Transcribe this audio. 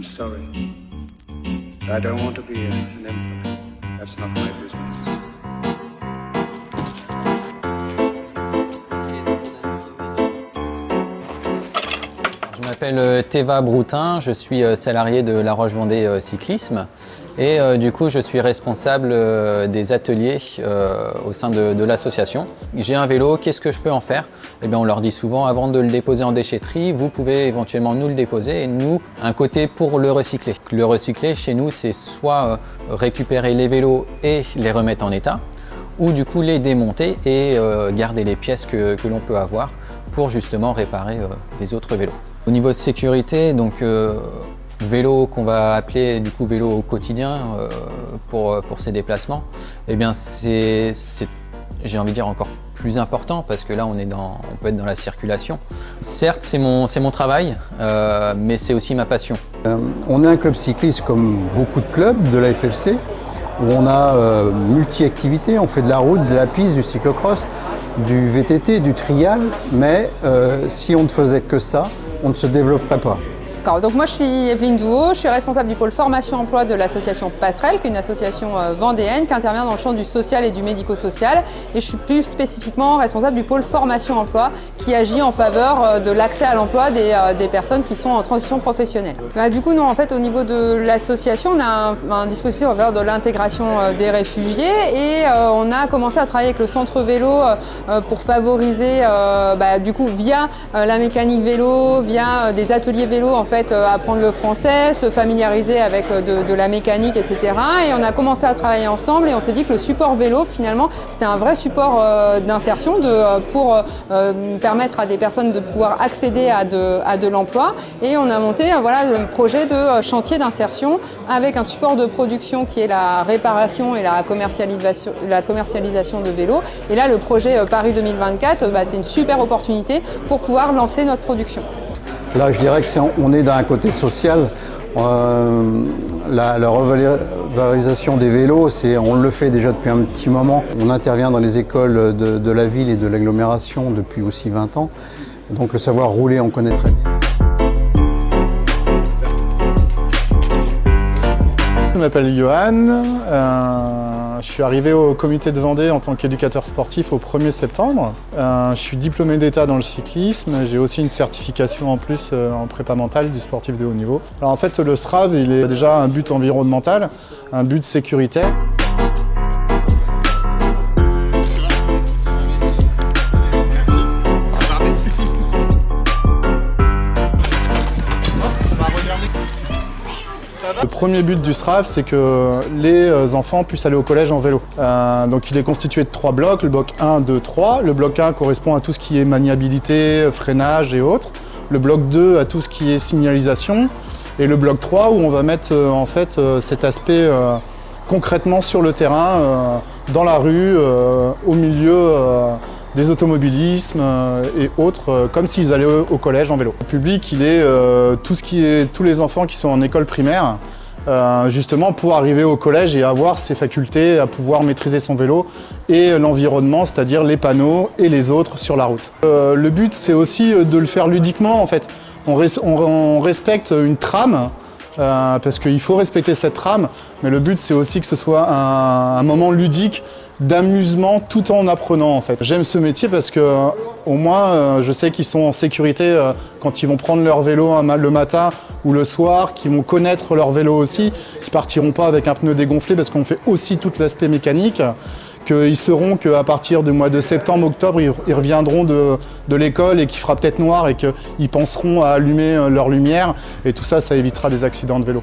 I'm sorry. I don't want to be an emperor. That's not my business. Je m'appelle Théva Broutin, je suis salarié de La Roche-Vendée Cyclisme et du coup je suis responsable des ateliers au sein de l'association. J'ai un vélo, qu'est-ce que je peux en faire? Eh bien, on leur dit souvent avant de le déposer en déchetterie, vous pouvez éventuellement nous le déposer et nous un côté pour le recycler. Le recycler chez nous c'est soit récupérer les vélos et les remettre en état ou du coup les démonter et garder les pièces que l'on peut avoir pour justement réparer les autres vélos. Au niveau de sécurité, donc vélo qu'on va appeler du coup vélo au quotidien pour ces déplacements, eh bien c'est j'ai envie de dire encore plus important parce que là on peut être dans la circulation. Certes c'est mon travail, mais c'est aussi ma passion. On est un club cycliste comme beaucoup de clubs de la FFC où on a multi-activités, on fait de la route, de la piste, du cyclocross, du VTT, du trial, mais si on ne faisait que ça, on ne se développerait pas. Donc moi je suis Evelyne Douot, je suis responsable du pôle formation-emploi de l'association Passerelle, qui est une association vendéenne qui intervient dans le champ du social et du médico-social. Et je suis plus spécifiquement responsable du pôle formation-emploi qui agit en faveur de l'accès à l'emploi des personnes qui sont en transition professionnelle. Du coup, nous, en fait, au niveau de l'association, on a un dispositif en faveur de l'intégration des réfugiés et on a commencé à travailler avec le centre vélo pour favoriser, du coup, via la mécanique vélo, via des ateliers vélo, en fait, apprendre le français, se familiariser avec de la mécanique, etc. Et on a commencé à travailler ensemble et on s'est dit que le support vélo, finalement, c'était un vrai support d'insertion pour permettre à des personnes de pouvoir accéder à de l'emploi. Et on a monté le projet de chantier d'insertion avec un support de production qui est la réparation et la commercialisation de vélos. Et là, le projet Paris 2024, c'est une super opportunité pour pouvoir lancer notre production. Là, je dirais qu'on est dans un côté social. La revalorisation des vélos, on le fait déjà depuis un petit moment. On intervient dans les écoles de la ville et de l'agglomération depuis aussi 20 ans. Donc le savoir rouler, on connaît très bien. Je m'appelle Johan, je suis arrivé au comité de Vendée en tant qu'éducateur sportif au 1er septembre. Je suis diplômé d'État dans le cyclisme, j'ai aussi une certification en plus en prépa mentale du sportif de haut niveau. Alors en fait le SRAV il est déjà un but environnemental, un but sécuritaire. Le premier but du SRAV, c'est que les enfants puissent aller au collège en vélo. Donc il est constitué de 3 blocs, le bloc 1, 2, 3. Le bloc 1 correspond à tout ce qui est maniabilité, freinage et autres. Le bloc 2 à tout ce qui est signalisation. Et le bloc 3 où on va mettre cet aspect concrètement sur le terrain, dans la rue, au milieu des automobilismes et autres, comme s'ils allaient au collège en vélo. Le public, il est tous les enfants qui sont en école primaire, justement pour arriver au collège et avoir ses facultés à pouvoir maîtriser son vélo et l'environnement, c'est-à-dire les panneaux et les autres sur la route. Le but, c'est aussi de le faire ludiquement en fait. On respecte une trame, parce qu'il faut respecter cette trame, mais le but c'est aussi que ce soit un moment ludique d'amusement tout en apprenant en fait. J'aime ce métier parce que au moins je sais qu'ils sont en sécurité quand ils vont prendre leur vélo le matin ou le soir, qu'ils vont connaître leur vélo aussi, qu'ils partiront pas avec un pneu dégonflé parce qu'on fait aussi tout l'aspect mécanique, qu'ils sauront qu'à partir du mois de septembre, octobre, ils reviendront de l'école et qu'il fera peut-être noir et qu'ils penseront à allumer leur lumière et tout ça, ça évitera des accidents de vélo.